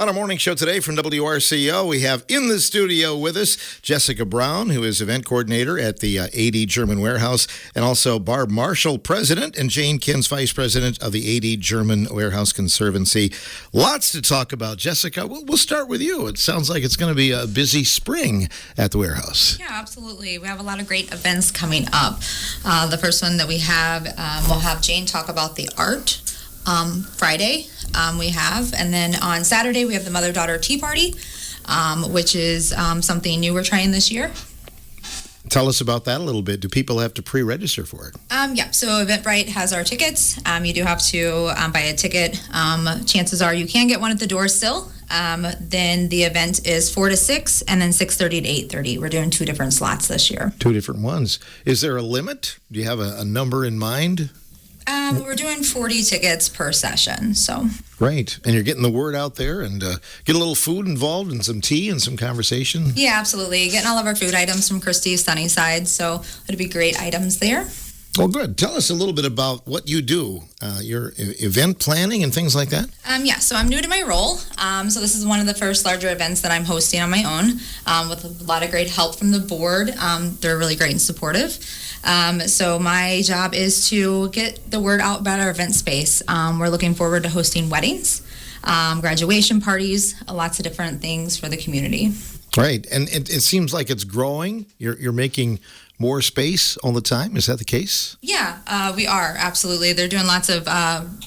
On our morning show today from WRCO, we have in the studio with us Jessica Brown, who is event coordinator at the AD German Warehouse, and also Barb Marshall, president, and Jane Kins, vice president of the AD German Warehouse Conservancy. Lots to talk about. Jessica, we'll start with you. It sounds like it's going to be a busy spring at the warehouse. Yeah, absolutely. We have a lot of great events coming up. The first one that we have, we'll have Jane talk about the art. Friday we have, and then on Saturday we have the mother-daughter tea party, which is something new we're trying this year. Tell us about that a little bit. Do people have to pre-register for it? Yeah, so Eventbrite has our tickets. You do have to buy a ticket. Chances are you can get one at the door still. Then the event is 4 to 6 and then 6:30 to 8:30. We're doing two different slots this year. Two different ones. Is there a limit? Do you have a number in mind? We're doing 40 tickets per session, so. Great. And you're getting the word out there and get a little food involved and some tea and some conversation? Yeah, absolutely. Getting all of our food items from Christie's Sunnyside, so it'll be great items there. Well, good. Tell us a little bit about what you do, your event planning and things like that. Yeah, so I'm new to my role. So this is one of the first larger events that I'm hosting on my own with a lot of great help from the board. They're really great and supportive. So my job is to get the word out about our event space. We're looking forward to hosting weddings, graduation parties, lots of different things for the community. Right. And it seems like it's growing. You're making more space all the time. Is that the case? Yeah, we are. Absolutely. They're doing lots of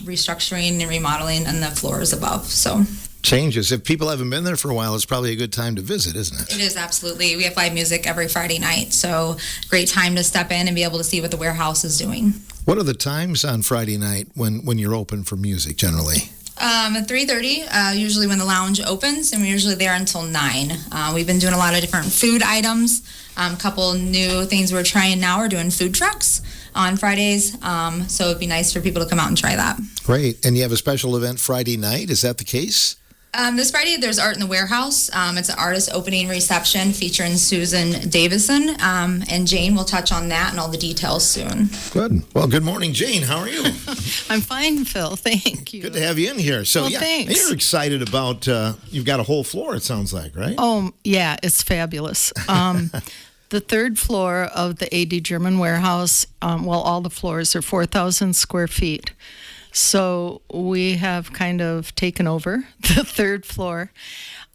restructuring and remodeling on the floors above. So changes. If people haven't been there for a while, it's probably a good time to visit, isn't it? It is, absolutely. We have live music every Friday night, so great time to step in and be able to see what the warehouse is doing. What are the times on Friday night when you're open for music generally? At 3:30, usually when the lounge opens, and we're usually there until 9. We've been doing a lot of different food items. A couple new things we're trying now. We're doing food trucks on Fridays, so it'd be nice for people to come out and try that. Great. And you have a special event Friday night. Is that the case? This Friday, there's Art in the Warehouse. It's an artist opening reception featuring Susan Davison, and Jane will touch on that and all the details soon. Good. Well, good morning, Jane. How are you? I'm fine, Phil. Thank you. Good to have you in here. So, well, thanks. You're excited about, you've got a whole floor, it sounds like, right? Oh, yeah, it's fabulous. The third floor of the AD German Warehouse, all the floors are 4,000 square feet. So we have kind of taken over the third floor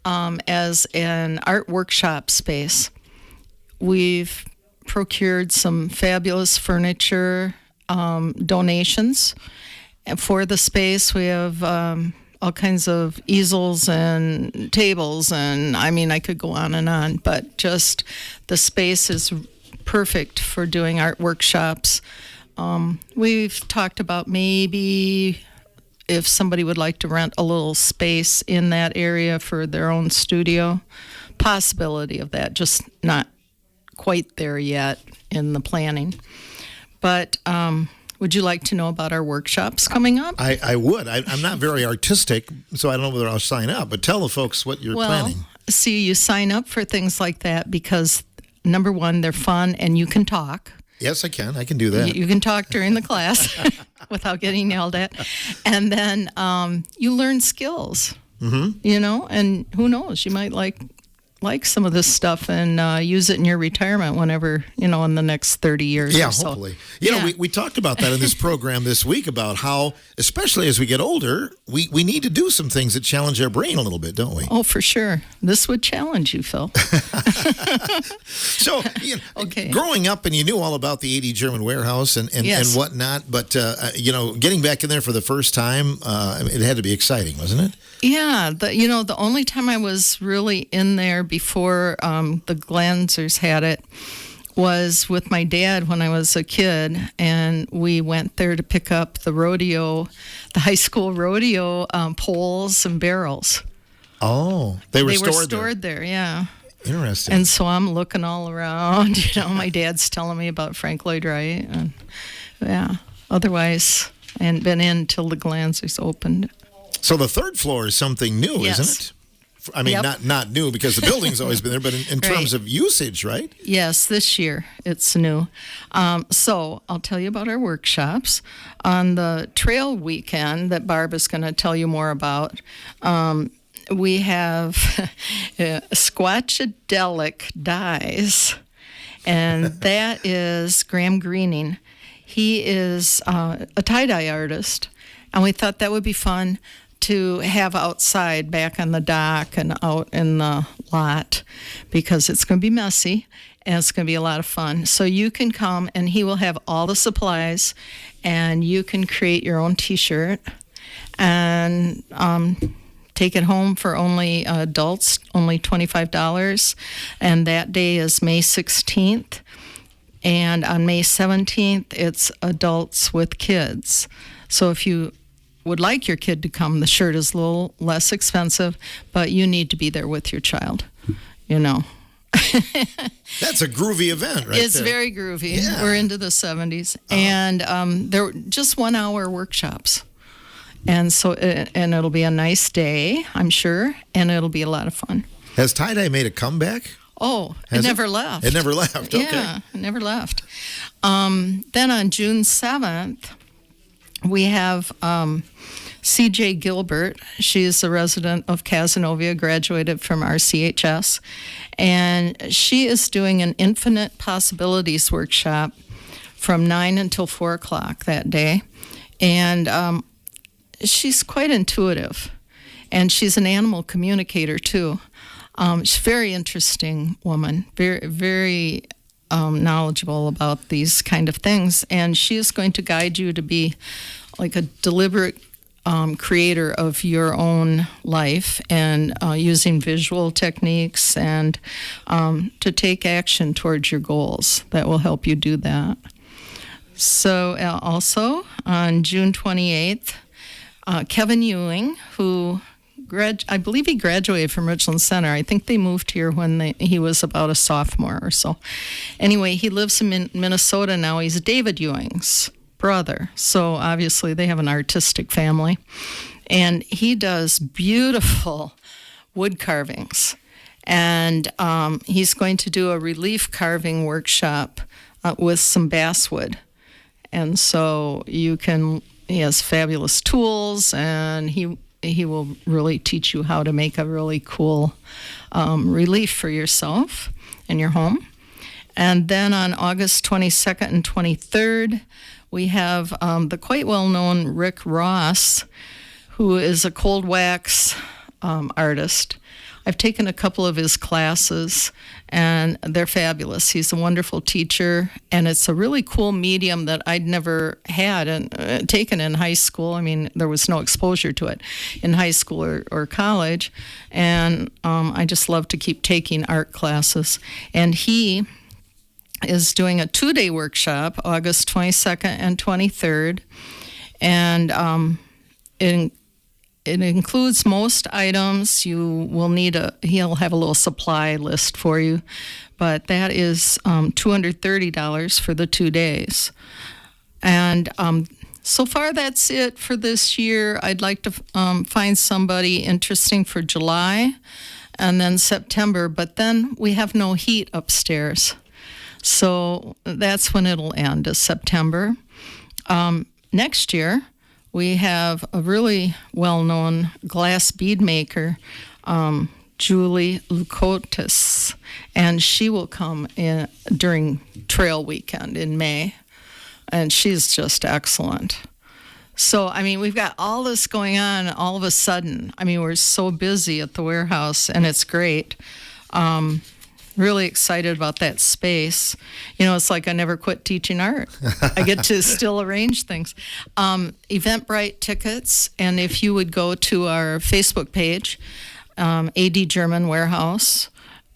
as an art workshop space. We've procured some fabulous furniture donations. And for the space, we have all kinds of easels and tables, and I could go on, but just the space is perfect for doing art workshops. We've talked about maybe if somebody would like to rent a little space in that area for their own studio, possibility of that, just not quite there yet in the planning. But would you like to know about our workshops coming up? I would. I'm not very artistic, so I don't know whether I'll sign up, but tell the folks what you're planning. See, you sign up for things like that because, number one, they're fun and you can talk. Yes, I can. I can do that. You can talk during the class without getting yelled at. And then you learn skills, and who knows, you might like some of this stuff and use it in your retirement whenever, in the next 30 years or so. Hopefully. We talked about that in this program this week about how, especially as we get older, we need to do some things that challenge our brain a little bit, don't we? Oh, for sure. This would challenge you, Phil. So, okay. Growing up and you knew all about the AD German Warehouse and yes. whatnot, but, getting back in there for the first time, it had to be exciting, wasn't it? Yeah. The only time I was really in there before the Glanzers had it was with my dad when I was a kid, and we went there to pick up the high school rodeo poles and barrels. Oh, they were stored there, yeah. Interesting. And so I'm looking all around, my dad's telling me about Frank Lloyd Wright, and otherwise I hadn't been in till the Glanzers opened. So the third floor is something new, yes. isn't it? Not new because the building's always been there, but in terms of usage, right? Yes, this year it's new. So I'll tell you about our workshops. On the trail weekend that Barb is going to tell you more about, we have Squatchadelic Dyes, and that is Graham Greening. He is a tie-dye artist, and we thought that would be fun to have outside, back on the dock and out in the lot, because it's going to be messy and it's going to be a lot of fun. So you can come, and he will have all the supplies, and you can create your own T-shirt and take it home for only adults, only $25. And that day is May 16th. And on May 17th, it's adults with kids. So if you would like your kid to come, the shirt is a little less expensive, but you need to be there with your child, you know. That's a groovy event, right? It's there. very groovy. Yeah. We're into the 70s. And they're just 1 hour workshops. And so, and it'll be a nice day, I'm sure, and it'll be a lot of fun. Has tie-dye made a comeback? Oh, Has it never left. It never left, okay. Yeah, it never left. Then on June 7th, we have C.J. Gilbert. She is a resident of Cazenovia, graduated from RCHS, and she is doing an Infinite Possibilities workshop from 9 until 4 o'clock that day. And she's quite intuitive, and she's an animal communicator, too. She's a very interesting woman, very, very knowledgeable about these kind of things, and she is going to guide you to be like a deliberate creator of your own life, and using visual techniques, and to take action towards your goals that will help you do that. So also on June 28th, Kevin Ewing, who I believe he graduated from Richland Center. I think they moved here when he was about a sophomore or so. Anyway, he lives in Minnesota now. He's David Ewing's brother. So obviously they have an artistic family. And he does beautiful wood carvings. And he's going to do a relief carving workshop with some basswood. And so he has fabulous tools, and he will really teach you how to make a really cool relief for yourself in your home. And then on August 22nd and 23rd, we have the quite well-known Rick Ross, who is a cold wax artist. I've taken a couple of his classes, and they're fabulous. He's a wonderful teacher, and it's a really cool medium that I'd never had and taken in high school. I mean, there was no exposure to it in high school or college, and I just love to keep taking art classes. And he is doing a 2-day workshop, August 22nd and 23rd, and it includes most items. You will need he'll have a little supply list for you, but that is $230 for the 2 days. And so far that's it for this year. I'd like to find somebody interesting for July and then September, but then we have no heat upstairs. So that's when it'll end, is September. Next year, we have a really well-known glass bead maker, Julie Lukotis, and she will come in during Trail Weekend in May, and she's just excellent. So, I mean, we've got all this going on all of a sudden. I mean, we're so busy at the warehouse, and it's great. Really excited about that space. You know, it's like I never quit teaching art. I get to still arrange things. Eventbrite tickets, and if you would go to our Facebook page, AD German Warehouse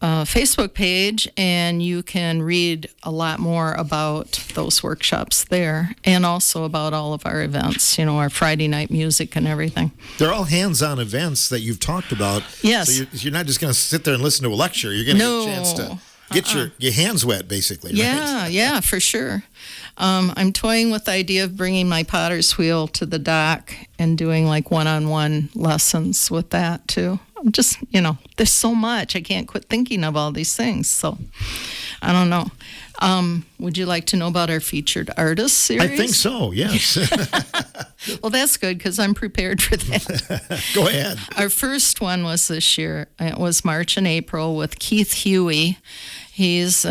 Facebook page, and you can read a lot more about those workshops there, and also about all of our events, you know, our Friday night music and everything. They're all hands-on events that you've talked about. Yes. So you're not just going to sit there and listen to a lecture. You're going to get a chance to get your hands wet, basically, right? Yeah, for sure. I'm toying with the idea of bringing my potter's wheel to the dock and doing like one-on-one lessons with that too. I'm just, you know, there's so much. I can't quit thinking of all these things. So I don't know. Would you like to know about our featured artist series? I think so, yes. Well, that's good because I'm prepared for that. Go ahead. Our first one was this year. It was March and April with Keith Huey. He's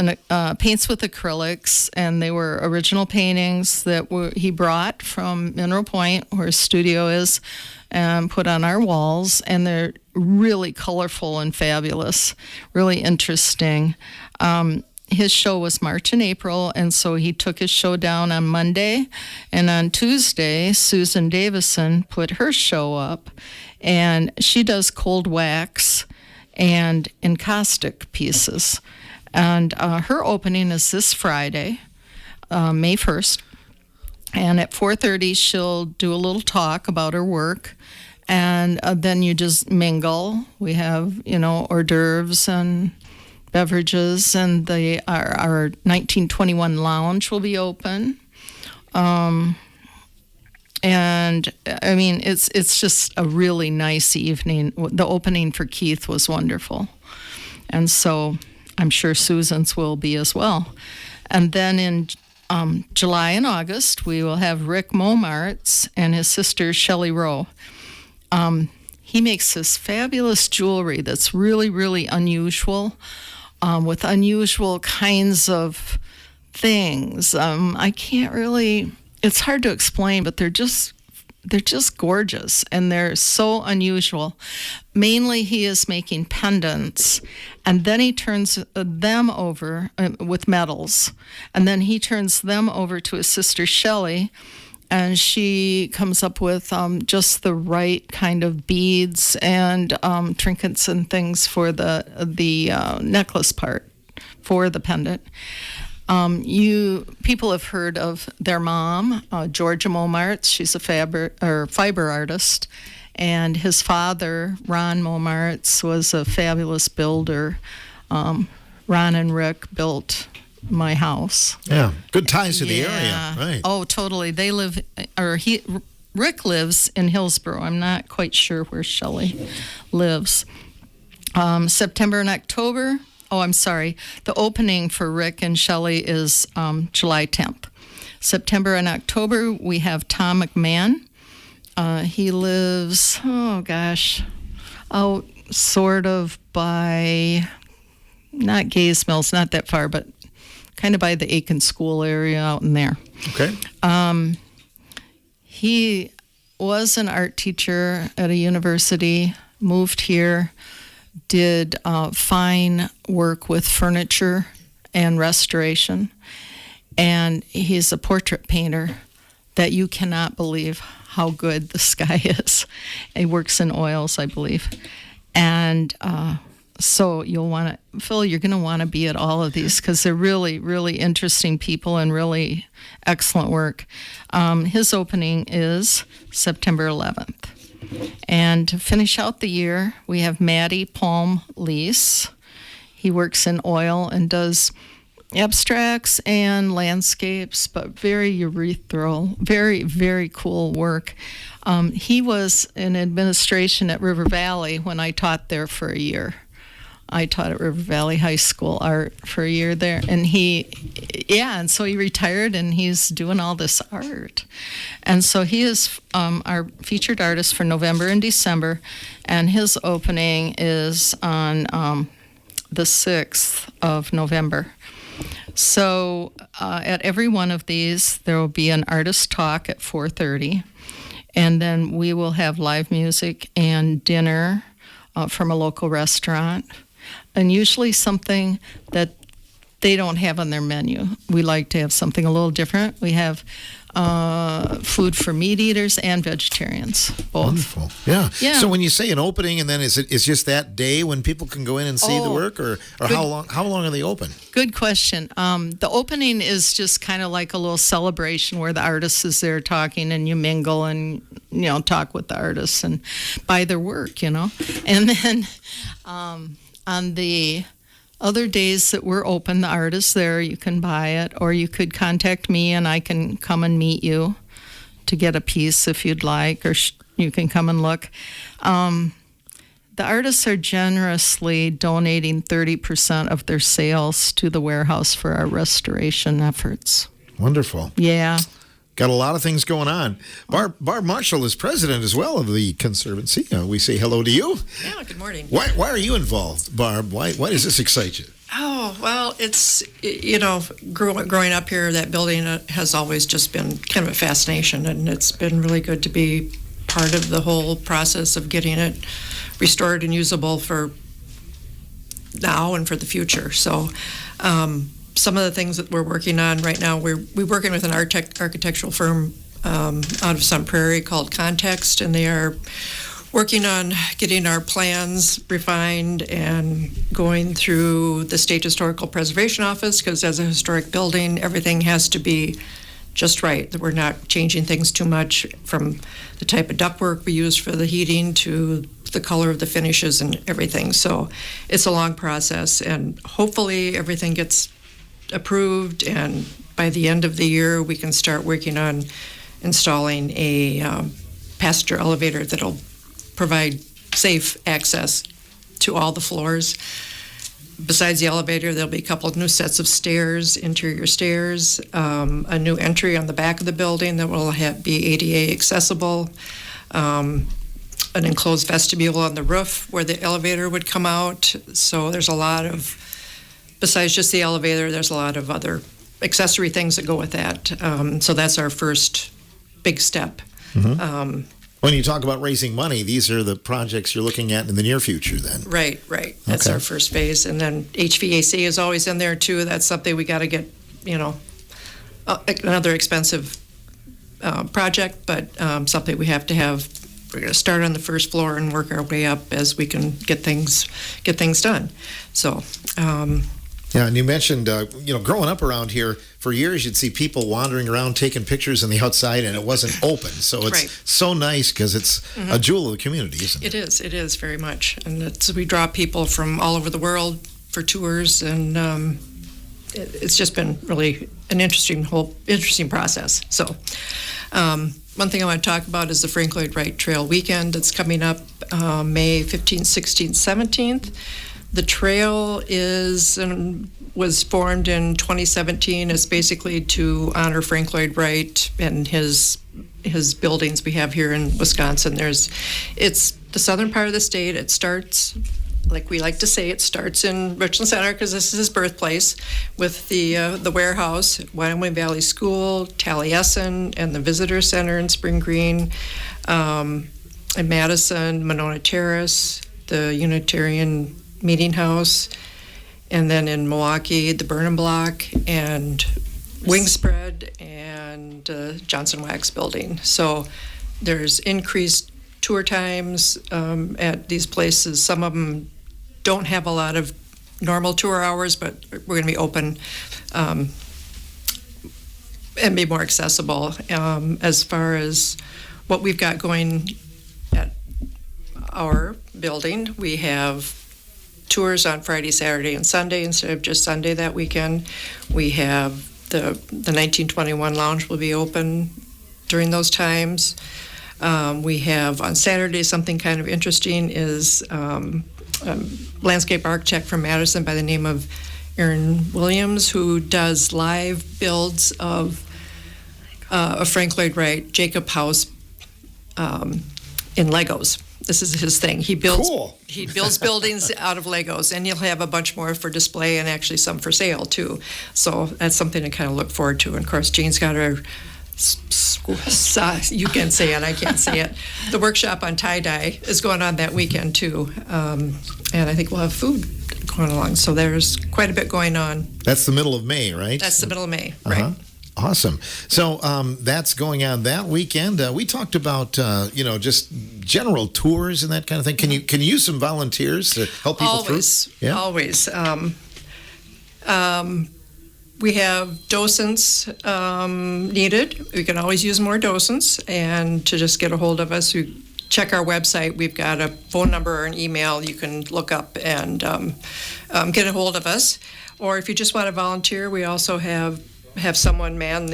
paints with acrylics, and they were original paintings that he brought from Mineral Point, where his studio is, and put on our walls. And they're really colorful and fabulous, really interesting. His show was March and April, and so he took his show down on Monday. And on Tuesday, Susan Davison put her show up, and she does cold wax and encaustic pieces. And her opening is this Friday, May 1st. And at 4:30, she'll do a little talk about her work. And then you just mingle. We have, hors d'oeuvres and beverages, and our 1921 lounge will be open. And I mean, it's just a really nice evening. The opening for Keith was wonderful. And so I'm sure Susan's will be as well. And then in July and August, we will have Rick Momartz and his sister Shelley Rowe. He makes this fabulous jewelry that's really, really unusual, with unusual kinds of things. I can't really, it's hard to explain, but they're just gorgeous, and they're so unusual. Mainly he is making pendants, and then he turns them over with metals, and then he turns them over to his sister Shelley, and she comes up with just the right kind of beads and trinkets and things for the necklace part for the pendant. People have heard of their mom, Georgia Momartz. She's a fiber artist, and his father, Ron Momartz, was a fabulous builder. Ron and Rick built my house. Yeah, good ties to the area, right? Oh, totally. They live, Rick lives in Hillsborough. I'm not quite sure where Shelley lives. September and October. Oh, I'm sorry. The opening for Rick and Shelley is July 10th. September and October, we have Tom McMahon. He lives, out sort of by, not Gays Mills, not that far, but kind of by the Aiken School area out in there. Okay. He was an art teacher at a university, moved here, did fine work with furniture and restoration, and he's a portrait painter that you cannot believe how good this guy is. He works in oils, I believe. And so you'll want to, Phil, you're going to want to be at all of these because they're really, really interesting people and really excellent work. His opening is September 11th. And to finish out the year, we have Matty Palm Lease. He works in oil and does abstracts and landscapes, but very urethral, very, very cool work. He was in administration at River Valley when I taught there for a year. I taught at River Valley High School art for a year there, and and so he retired, and he's doing all this art. And so he is our featured artist for November and December, and his opening is on the 6th of November. So at every one of these, there will be an artist talk at 4:30, and then we will have live music and dinner from a local restaurant, and usually something that they don't have on their menu. We like to have something a little different. We have food for meat eaters and vegetarians, both. Wonderful. Yeah. Yeah. So when you say an opening, and then it's just that day when people can go in and see the work, or how long are they open? Good question. The opening is just kind of like a little celebration where the artist is there talking, and you mingle and talk with the artists and buy their work, and then on the other days that we're open, the artist's there, you can buy it, or you could contact me and I can come and meet you to get a piece if you'd like, or you can come and look. The artists are generously donating 30% of their sales to the warehouse for our restoration efforts. Wonderful. Yeah. Got a lot of things going on. Barb Marshall is president as well of the Conservancy. We say hello to you. Yeah, good morning. Why are you involved, Barb? Why does this excite you? Oh, well, it's, growing up here, that building has always just been kind of a fascination, and it's been really good to be part of the whole process of getting it restored and usable for now and for the future. So some of the things that we're working on right now, we're working with an architectural firm out of Sun Prairie called Context, and they are working on getting our plans refined and going through the State Historical Preservation Office, because as a historic building, everything has to be just right, that we're not changing things too much, from the type of ductwork we use for the heating to the color of the finishes and everything. So it's a long process, and hopefully everything gets approved, and by the end of the year we can start working on installing a passenger elevator that'll provide safe access to all the floors. Besides the elevator, there'll be a couple of new sets of stairs, interior stairs, a new entry on the back of the building that will be ADA accessible, an enclosed vestibule on the roof where the elevator would come out. So there's a lot of, besides just the elevator, there's a lot of other accessory things that go with that. So that's our first big step. When you talk about raising money, these are the projects you're looking at in the near future then? Right. That's our first phase. And then HVAC is always in there too. That's something we got to get, another expensive project, but something we have to have. We're going to start on the first floor and work our way up as we can get things done. So, yeah, and you mentioned, growing up around here, for years you'd see people wandering around taking pictures on the outside, and it wasn't open. So it's Right. so nice because it's a jewel of the community, isn't it? it is very much. And we draw people from all over the world for tours, and it's just been really an interesting process. So one thing I want to talk about is the Frank Lloyd Wright Trail Weekend that's coming up May 15th, 16th, 17th. The trail was formed in 2017 as basically to honor Frank Lloyd Wright and his buildings we have here in Wisconsin. It's the southern part of the state. It starts, like we like to say, it starts in Richland Center because this is his birthplace, with the warehouse, Wyoming Valley School, Taliesin, and the Visitor Center in Spring Green, in Madison, Monona Terrace, the Unitarian Meeting House, and then in Milwaukee, the Burnham Block, and Wingspread, and Johnson Wax Building. So there's increased tour times at these places. Some of them don't have a lot of normal tour hours, but we're going to be open and be more accessible. As far as what we've got going at our building, we have tours on Friday, Saturday, and Sunday instead of just Sunday that weekend. We have the 1921 Lounge will be open during those times. We have on Saturday something kind of interesting is landscape architect from Madison by the name of Aaron Williams, who does live builds of Frank Lloyd Wright Jacob House in Legos. This is his thing. He builds buildings out of Legos, and you'll have a bunch more for display and actually some for sale too. So that's something to kind of look forward to. And of course, Jean's got her, you can say it, I can't say it. The workshop on tie-dye is going on that weekend too. And I think we'll have food going along. So there's quite a bit going on. That's the middle of May, right? That's the middle of May, right. Awesome. So that's going on that weekend. We talked about, just general tours and that kind of thing. Can you use some volunteers to help people through? Always. We have docents needed. We can always use more docents. And to just get a hold of us, we check our website. We've got a phone number or an email you can look up and get a hold of us. Or if you just want to volunteer, we also have someone man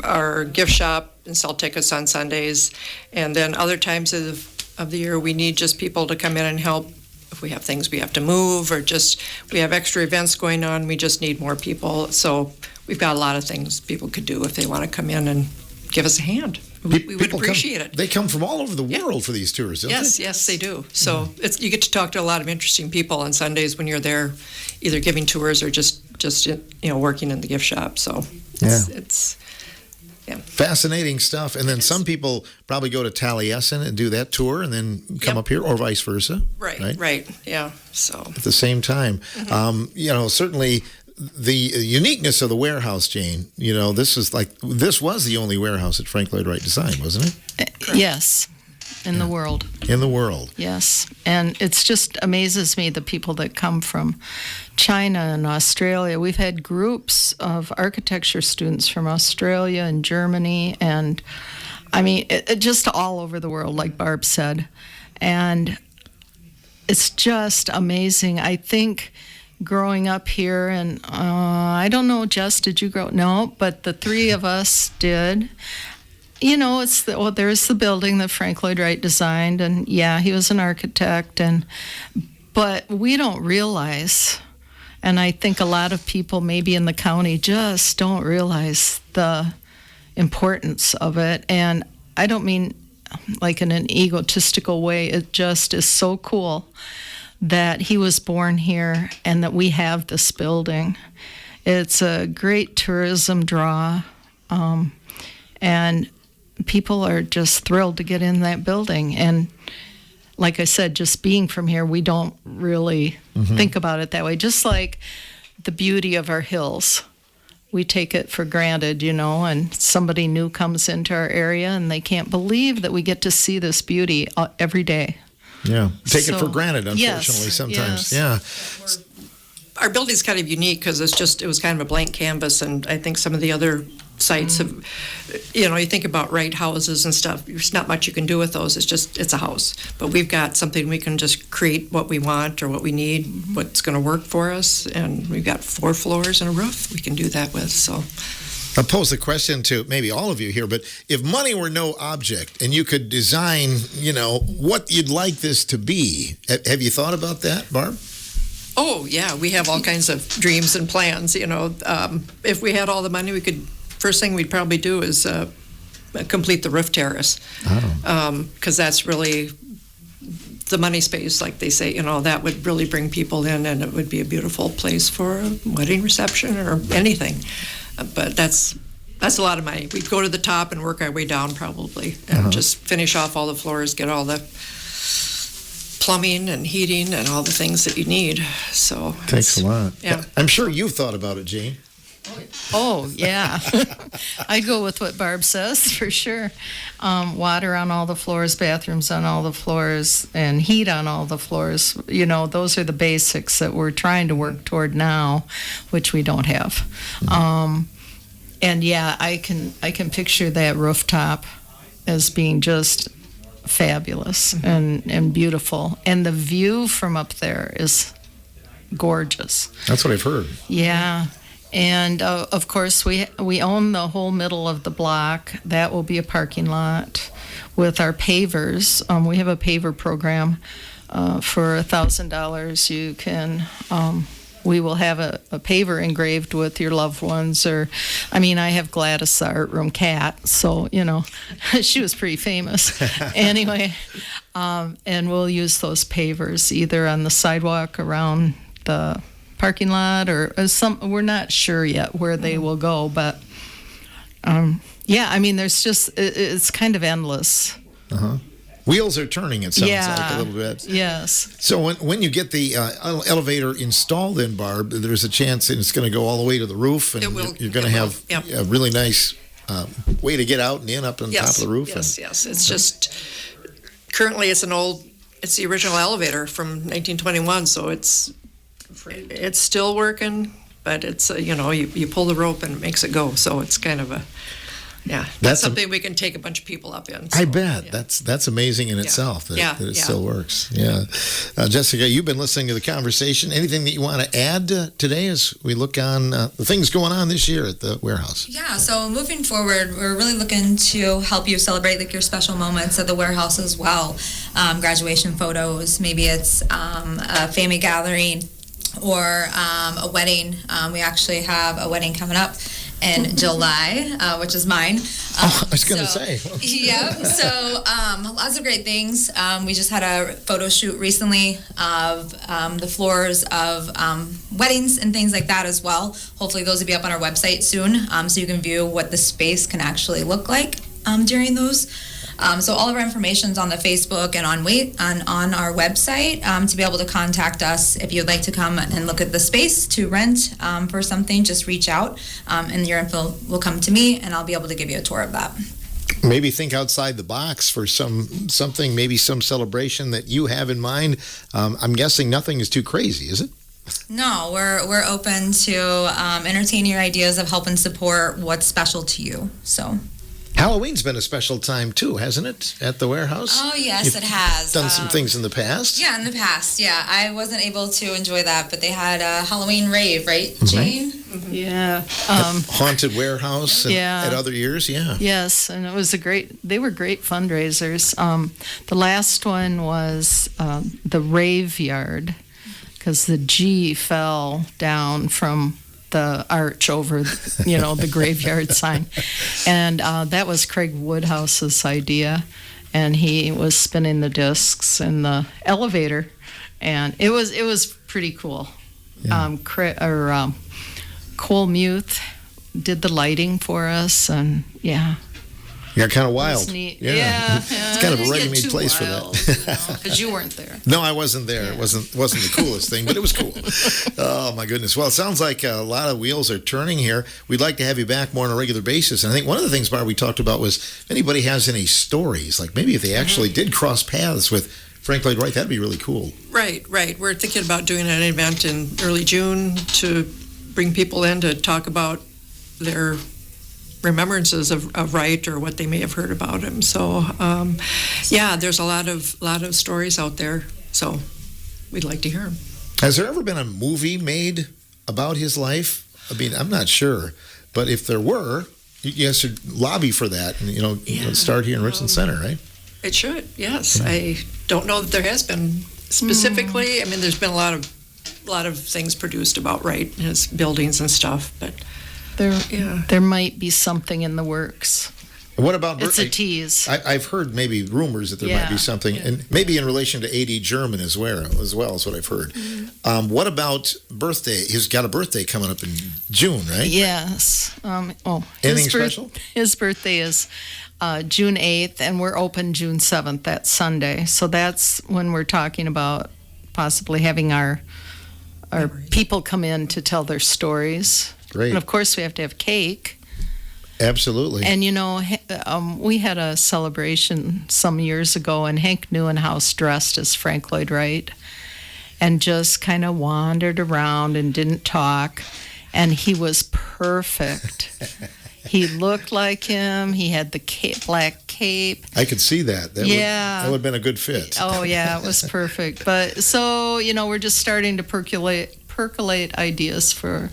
our gift shop and sell tickets on Sundays, and then other times of of the year. We need just people to come in and help. If we have things we have to move, or just we have extra events going on, we just need more people. So we've got a lot of things people could do if they want to come in and give us a hand. We would People appreciate come, it. They come from all over the world for these tours, don't Yes, they? yes, they do. So you get to talk to a lot of interesting people on Sundays when you're there, either giving tours or just working in the gift shop. So it's Fascinating stuff. And then some people probably go to Taliesin and do that tour and then come up here, or vice versa. right. Yeah. So At the same time. Certainly the uniqueness of the warehouse, Jane, this was the only warehouse that Frank Lloyd Wright designed, wasn't it? Yes, in the world. In the world. Yes, and it's just amazes me the people that come from China and Australia. We've had groups of architecture students from Australia and Germany, and I mean, it just all over the world, like Barb said. And it's just amazing. I think growing up here, and I don't know, Jess, did you grow? No, but the three of us did. There's the building that Frank Lloyd Wright designed, and yeah, he was an architect, but we don't realize, and I think a lot of people maybe in the county just don't realize the importance of it. And I don't mean like in an egotistical way. It just is so cool that he was born here and that we have this building. It's a great tourism draw, and people are just thrilled to get in that building. And like I said, just being from here, we don't really think about it that way. Just like the beauty of our hills. We take it for granted, and somebody new comes into our area and they can't believe that we get to see this beauty every day. Yeah. Take it for So, granted, unfortunately, yes, sometimes. yes. Yeah. our building's kind of unique because it was kind of a blank canvas, and I think some of the other sites have, you think about Wright houses and stuff. There's not much you can do with those. It's a house. But we've got something we can just create what we want or what we need, what's going to work for us, and we've got 4 floors and a roof we can do that with. So I'll pose the question to maybe all of you here, but if money were no object and you could design, what you'd like this to be, have you thought about that, Barb? Oh, yeah, we have all kinds of dreams and plans, If we had all the money, first thing we'd probably do is complete the roof terrace. Because that's really the money space, like they say, that would really bring people in, and it would be a beautiful place for a wedding reception or anything. But that's a lot of money. We'd go to the top and work our way down probably, and just finish off all the floors, get all the plumbing and heating and all the things that you need. So Takes a lot. Yeah. I'm sure you've thought about it, Jane. Oh, yeah. I'd go with what Barb says, for sure. Water on all the floors, bathrooms on all the floors, and heat on all the floors. Those are the basics that we're trying to work toward now, which we don't have. And yeah, I can picture that rooftop as being just fabulous and beautiful. And the view from up there is gorgeous. That's what I've heard. Yeah. And of course, we own the whole middle of the block. That will be a parking lot with our pavers. We have a paver program for $1,000. You can. We will have a paver engraved with your loved ones, I have Gladys, the art room cat, so, she was pretty famous. Anyway, and we'll use those pavers either on the sidewalk around the parking lot or we're not sure yet where they will go, but there's just, it's kind of endless. Wheels are turning, it sounds like a little bit. Yes. So when you get the elevator installed in, Barb, there's a chance that it's going to go all the way to the roof, and you're going to have a really nice way to get out and in up on top of the roof. Yes. It's just, currently it's the original elevator from 1921, so it's still working, but it's, you pull the rope and it makes it go, so it's kind of a Yeah, That's that's something we can take a bunch of people up in. I so, bet yeah. that's amazing in itself that, Yeah, that it yeah. still works. Yeah, Jessica, you've been listening to the conversation. Anything that you want to add today as we look on the things going on this year at the warehouse? Yeah, so moving forward, we're really looking to help you celebrate like your special moments at the warehouse as well. Graduation photos, maybe it's a family gathering or a wedding. We actually have a wedding coming up in July, which is mine. I was going to say. Yeah, so lots of great things. We just had a photo shoot recently of the floors of weddings and things like that as well. Hopefully those will be up on our website soon, so you can view what the space can actually look like during those. So all of our information is on the Facebook and on our website to be able to contact us if you'd like to come and look at the space to rent for something. Just reach out and your info will come to me and I'll be able to give you a tour of that. Maybe think outside the box for something, maybe some celebration that you have in mind. I'm guessing nothing is too crazy, is it? No, we're open to entertaining your ideas of help and support what's special to you. So. Halloween's been a special time too, hasn't it, at the warehouse? Oh, yes, You've it has. Done some things in the past? Yeah, in the past, yeah. I wasn't able to enjoy that, but they had a Halloween rave, right, Jane? Yeah. Haunted warehouse and Yeah. at other years, yeah. Yes, and it was they were great fundraisers. The last one was the rave yard, because the G fell down from the arch over, the graveyard sign. And that was Craig Woodhouse's idea. And he was spinning the discs in the elevator. And it was pretty cool. Yeah. Cole Muth did the lighting for us. And yeah. Got kind of It wild. was neat. Yeah. It's kind of a It didn't get ready-made too place for wild, that. Because you weren't there. No, I wasn't there. It wasn't the coolest thing, but it was cool. Oh my goodness! Well, it sounds like a lot of wheels are turning here. We'd like to have you back more on a regular basis. And I think one of the things, Barb, we talked about was if anybody has any stories, like maybe if they actually did cross paths with Frank Lloyd Wright, that'd be really cool. Right. We're thinking about doing an event in early June to bring people in to talk about their remembrances of Wright or what they may have heard about him. So, there's a lot of stories out there. So, we'd like to hear them. Has there ever been a movie made about his life? I mean, I'm not sure, but if there were, you guys should lobby for that and start here in Richland Center, right? It should. Yes, I don't know that there has been specifically. I mean, there's been a lot of things produced about Wright and his buildings and stuff, but. There might be something in the works. What about It's a tease. I've heard maybe rumors that there might be something, and maybe in relation to A.D. German as well is what I've heard. What about birthday? He's got a birthday coming up in June, right? Yes. Anything special? His birthday is June 8th, and we're open June 7th, that Sunday. So that's when we're talking about possibly having our people come in to tell their stories. Great. And of course, we have to have cake. Absolutely. And we had a celebration some years ago, and Hank Neuenhaus dressed as Frank Lloyd Wright and just kind of wandered around and didn't talk. And he was perfect. He looked like him. He had the black cape. I could see that. That would have been a good fit. Oh, yeah, it was perfect. But so, we're just starting to percolate ideas for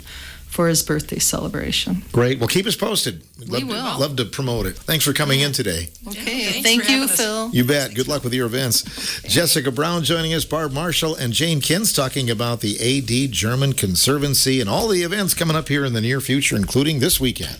his birthday celebration. Great. Well, keep us posted. We will. Love to promote it. Thanks for coming in today. Okay, thanks thank for you, having us. Phil. You bet. Good luck with your events. Jessica Brown joining us, Barb Marshall, and Jane Kins talking about the A.D. German Conservancy and all the events coming up here in the near future, including this weekend.